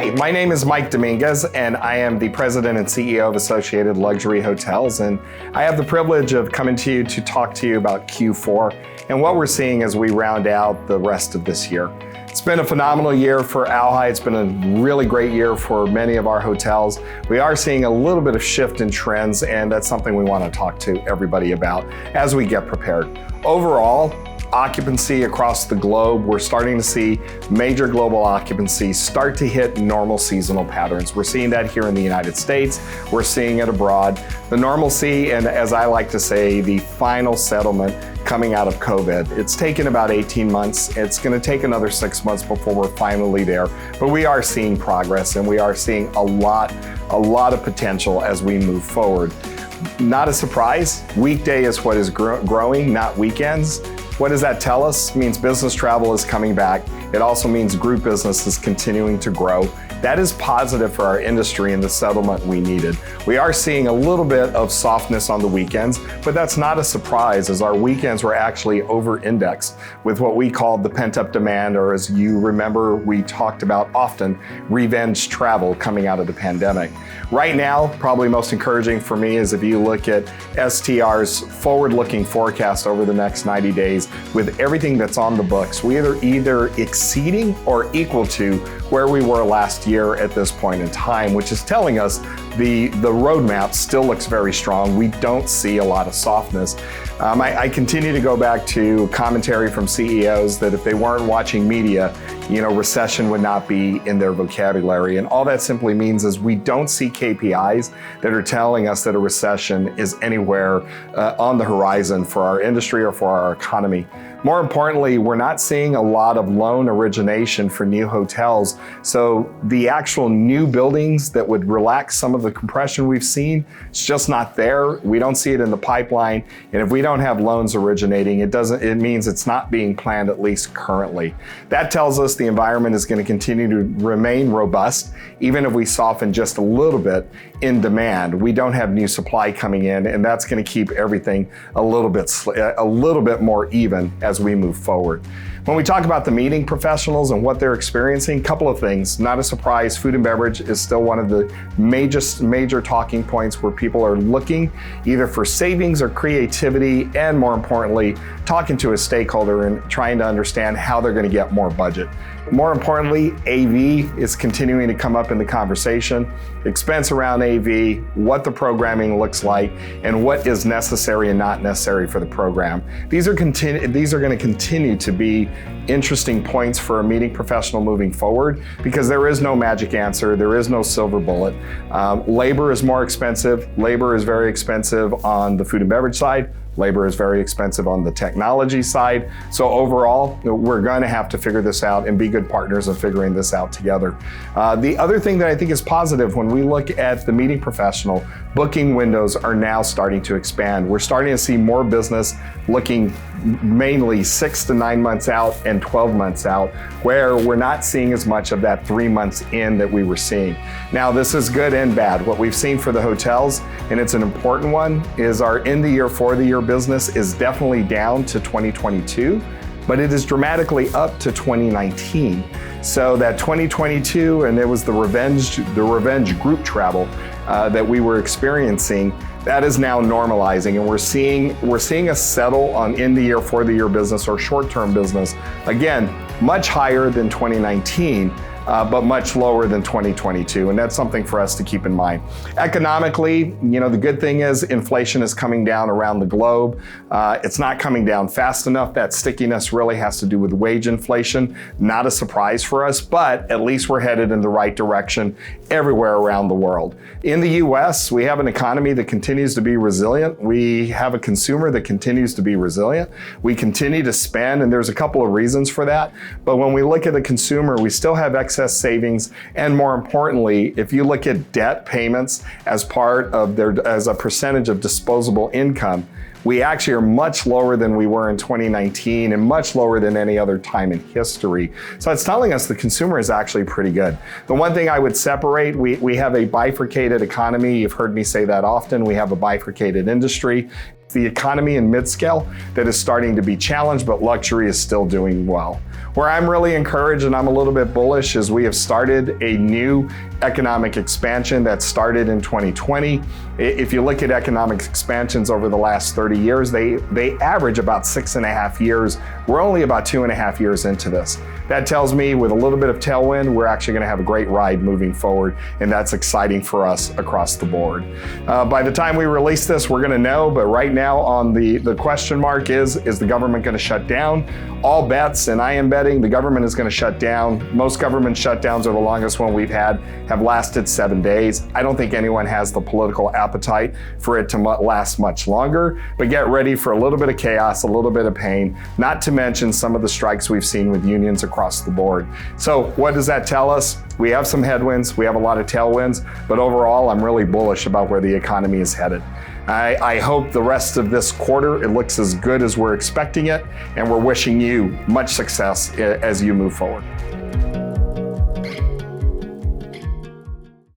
Hi, my name is Mike Dominguez, and I am the president and CEO of Associated Luxury Hotels. And I have the privilege of coming to you to talk to you about Q4 and what we're seeing as we round out the rest of this year. It's been a phenomenal year for ALHI. It's been a really great year for many of our hotels. We are seeing a little bit of shift in trends, and that's something we want to talk to everybody about as we get prepared. Overall, occupancy across the globe, we're starting to see major global occupancy start to hit normal seasonal patterns. We're seeing that here in the United States. We're seeing it abroad. The normalcy, and as I like to say, the final settlement coming out of COVID. It's taken about 18 months. It's going to take another 6 months before we're finally there. But we are seeing progress, and we are seeing a lot of potential as we move forward. Not a surprise, weekday is what is growing, not weekends. What does that tell us? It means business travel is coming back. It also means group business is continuing to grow. That is positive for our industry and the settlement we needed. We are seeing a little bit of softness on the weekends, but that's not a surprise, as our weekends were actually over-indexed with what we called the pent-up demand, or as you remember, we talked about often, revenge travel coming out of the pandemic. Right now, probably most encouraging for me is if you look at STR's forward-looking forecast over the next 90 days, with everything that's on the books, we are either exceeding or equal to where we were last year at this point in time, which is telling us the roadmap still looks very strong. We don't see a lot of softness. I continue to go back to commentary from CEOs that if they weren't watching media, recession would not be in their vocabulary. And all that simply means is we don't see KPIs that are telling us that a recession is anywhere on the horizon for our industry or for our economy. More importantly, we're not seeing a lot of loan origination for new hotels. So the actual new buildings that would relax some of the compression we've seen, it's just not there. We don't see it in the pipeline. And if we don't have loans originating, it means it's not being planned, at least currently. That tells us the environment is going to continue to remain robust, even if we soften just a little bit in demand. We don't have new supply coming in, and that's going to keep everything a little bit more even as we move forward. When we talk about the meeting professionals and what they're experiencing, a couple of things. Not a surprise, food and beverage is still one of the major talking points where people are looking either for savings or creativity, and more importantly, talking to a stakeholder and trying to understand how they're going to get more budget. More importantly, AV is continuing to come up in the conversation. Expense around AV, what the programming looks like, and what is necessary and not necessary for the program. These are going to continue to be interesting points for a meeting professional moving forward, because there is no magic answer, there is no silver bullet. Labor is more expensive. Labor is very expensive on the food and beverage side. Labor is very expensive on the technology side. So overall, we're going to have to figure this out and be good partners in figuring this out together. The other thing that I think is positive when we look at the meeting professional, booking windows are now starting to expand. We're starting to see more business looking mainly 6 to 9 months out and 12 months out, where we're not seeing as much of that 3 months in that we were seeing. Now, this is good and bad. What we've seen for the hotels, and it's an important one, is our in the year, for the year business is definitely down to 2022, but it is dramatically up to 2019. So that 2022, and it was the revenge group travel that we were experiencing, that is now normalizing, and we're seeing a settle on in the year, for the year business or short-term business. Again, much higher than 2019. But much lower than 2022, and that's something for us to keep in mind. Economically, the good thing is inflation is coming down around the globe. It's not coming down fast enough. That stickiness really has to do with wage inflation. Not a surprise for us, but at least we're headed in the right direction everywhere around the world. In the US, we have an economy that continues to be resilient. We have a consumer that continues to be resilient. We continue to spend, and there's a couple of reasons for that. But when we look at the consumer, we still have excess savings, and more importantly, if you look at debt payments as as a percentage of disposable income, we actually are much lower than we were in 2019 and much lower than any other time in history. So it's telling us the consumer is actually pretty good. The one thing I would separate, we have a bifurcated economy. You've heard me say that often. We have a bifurcated industry. The economy in mid-scale that is starting to be challenged, but luxury is still doing well. Where I'm really encouraged and I'm a little bit bullish is we have started a new economic expansion that started in 2020. If you look at economic expansions over the last 30 years, they average about 6.5 years. We're only about 2.5 years into this. That tells me with a little bit of tailwind, we're actually going to have a great ride moving forward, and that's exciting for us across the board. By the time we release this, we're going to know, but right now on the question mark is the government going to shut down? All bets, and I am betting the government is going to shut down. Most government shutdowns are the longest one we've had, have lasted 7 days. I don't think anyone has the political appetite for it to last much longer, but get ready for a little bit of chaos, a little bit of pain, not to mention some of the strikes we've seen with unions across the board. So what does that tell us? We have some headwinds, we have a lot of tailwinds, but overall, I'm really bullish about where the economy is headed. I hope the rest of this quarter, it looks as good as we're expecting it, and we're wishing you much success as you move forward.